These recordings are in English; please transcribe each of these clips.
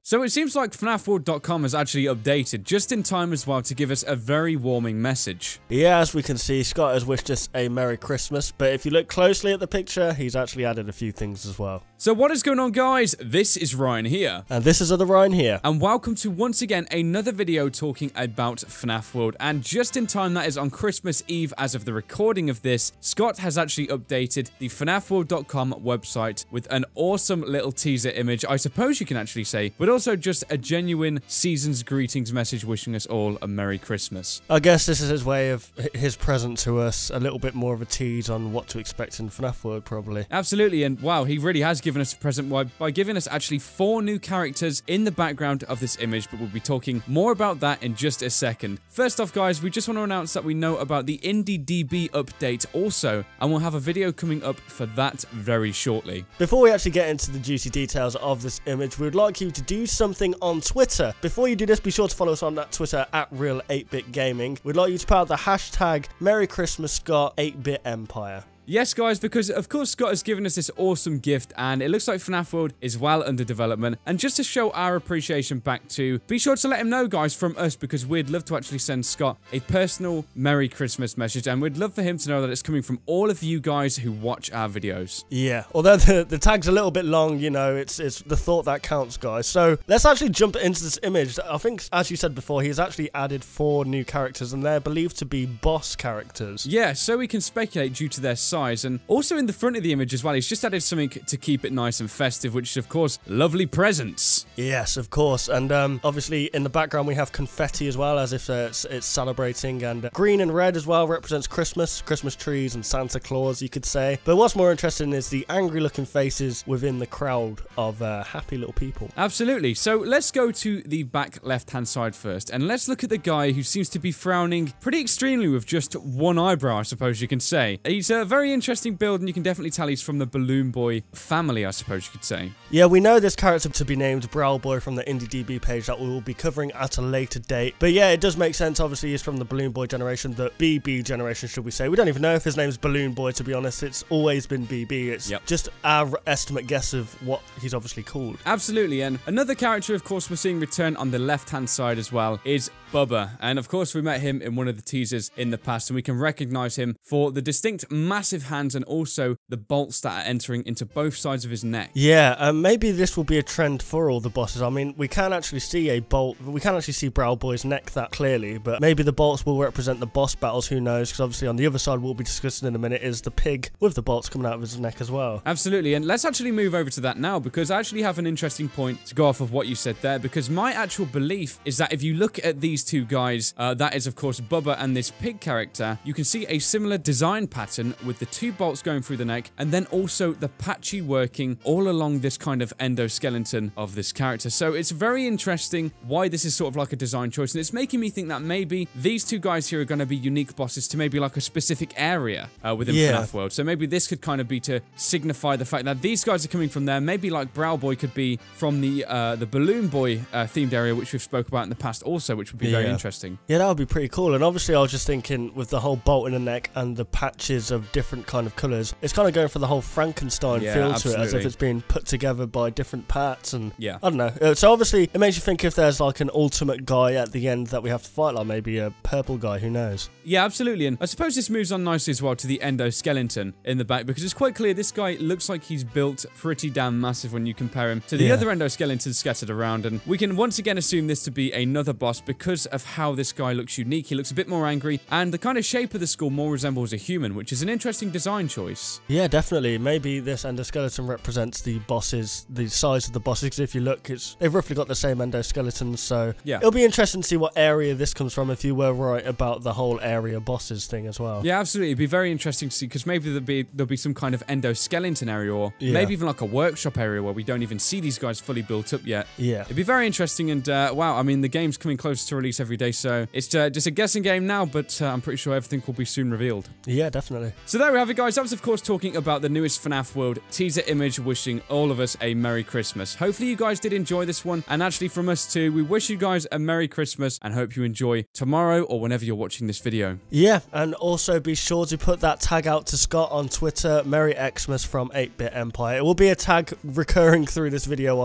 So it seems like FNAFworld.com has actually updated just in time as well to give us a very warming message. Yeah, as we can see, Scott has wished us a Merry Christmas, but if you look closely at the picture, he's actually added a few things as well. So what is going on, guys? This is Ryan here. And this is other Ryan here. And welcome to once again another video talking about FNAF World. And just in time, that is on Christmas Eve as of the recording of this, Scott has actually updated the FNAFworld.com website with an awesome little teaser image, I suppose you can actually say, but also just a genuine season's greetings message wishing us all a Merry Christmas. I guess this is his way of his present to us, a little bit more of a tease on what to expect in FNAF World, probably. Absolutely, and wow, he really has given us a present by giving us actually 4 new characters in the background of this image, but we'll be talking more about that in just a second. First off, guys, we just want to announce that we know about the IndieDB update also, and we'll have a video coming up for that very shortly. Before we actually get into the juicy details of this image, we would like you to do something on Twitter. Before you do this, be sure to follow us on that Twitter at Real8BitGaming. We'd like you to put out the hashtag Merry Christmas Scott 8-Bit Empire. Yes, guys, because of course Scott has given us this awesome gift, and it looks like FNAF World is well under development. And just to show our appreciation back to, be sure to let him know, guys, from us, because we'd love to actually send Scott a personal Merry Christmas message, and we'd love for him to know that it's coming from all of you guys who watch our videos. Yeah, although the tag's a little bit long, you know, it's the thought that counts, guys. So let's actually jump into this image. I think, as you said before, he's actually added 4 new characters, and they're believed to be boss characters. Yeah, so we can speculate due to their size. And also in the front of the image as well, he's just added something to keep it nice and festive, which is, of course, lovely presents. Yes, of course. And obviously in the background we have confetti as well, as if it's celebrating. And green and red as well represents Christmas trees and Santa Claus, you could say. But what's more interesting is the angry looking faces within the crowd of happy little people. Absolutely. So let's go to the back left hand side first, and let's look at the guy who seems to be frowning pretty extremely with just one eyebrow, I suppose you can say. He's a very interesting build, and you can definitely tell he's from the Balloon Boy family, I suppose you could say. Yeah, we know this character to be named Browl Boy from the IndieDB page that we will be covering at a later date. But yeah, it does make sense. Obviously, he's from the Balloon Boy generation, the BB generation, should we say. We don't even know if his name's Balloon Boy, to be honest. It's always been BB. It's just our estimate guess of what he's obviously called. Absolutely, and another character, of course, we're seeing return on the left-hand side as well is Bubba. And of course, we met him in one of the teasers in the past, and we can recognize him for the distinct massive hands and also the bolts that are entering into both sides of his neck. Yeah, maybe this will be a trend for all the bosses. I mean, we can't actually see a bolt. We can't actually see Browl Boy's neck that clearly, but maybe the bolts will represent the boss battles. Who knows? Because obviously on the other side, we'll be discussing in a minute, is the pig with the bolts coming out of his neck as well. Absolutely, and let's actually move over to that now, because I actually have an interesting point to go off of what you said there, because my actual belief is that if you look at these two guys, that is of course Bubba and this pig character, you can see a similar design pattern with the 2 bolts going through the neck, and then also the patchy working all along this kind of endoskeleton of this character. So it's very interesting why this is sort of like a design choice, and it's making me think that maybe these 2 guys here are going to be unique bosses to maybe like a specific area within FNAF World. So maybe this could kind of be to signify the fact that these guys are coming from there. Maybe like Browl Boy could be from the Balloon Boy themed area, which we've spoke about in the past also, which would be very interesting. Yeah, that would be pretty cool. And obviously I was just thinking with the whole bolt in the neck and the patches of different kind of colours, it's kind of going for the whole Frankenstein feel to it, as if it's being put together by different parts. And I don't know. So obviously it makes you think if there's like an ultimate guy at the end that we have to fight, like maybe a purple guy, who knows. Yeah, absolutely. And I suppose this moves on nicely as well to the endoskeleton in the back, because it's quite clear this guy looks like he's built pretty damn massive when you compare him to the other endoskeletons scattered around. And we can once again assume this to be another boss because of how this guy looks unique. He looks a bit more angry, and the kind of shape of the skull more resembles a human, which is an interesting design choice. Yeah, definitely. Maybe this endoskeleton represents the bosses, the size of the bosses, because if you look, they've roughly got the same endoskeletons, so it'll be interesting to see what area this comes from, if you were right about the whole area bosses thing as well. Yeah, absolutely. It'd be very interesting to see, because maybe there'll be some kind of endoskeleton area, or maybe even like a workshop area where we don't even see these guys fully built up yet. Yeah. It'd be very interesting, and wow, I mean, the game's coming closer to release every day, so it's just a guessing game now, but I'm pretty sure everything will be soon revealed. Yeah, definitely. So there we have it, guys. That was, of course, talking about the newest FNAF World teaser image, wishing all of us a Merry Christmas. Hopefully you guys did enjoy this one, and actually from us too, we wish you guys a Merry Christmas and hope you enjoy tomorrow or whenever you're watching this video. Yeah, and also be sure to put that tag out to Scott on Twitter, Merry Xmas from 8-Bit Empire. It will be a tag recurring through this video,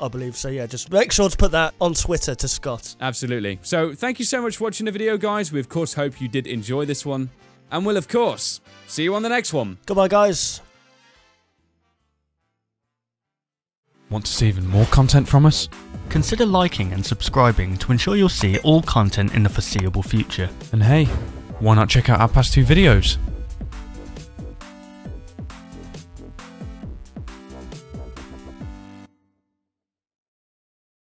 I believe. So yeah, just make sure to put that on Twitter to Scott. Absolutely. So thank you so much for watching the video, guys. We of course hope you did enjoy this one. And we'll of course see you on the next one. Goodbye, guys. Want to see even more content from us? Consider liking and subscribing to ensure you'll see all content in the foreseeable future. And hey, why not check out our past 2 videos?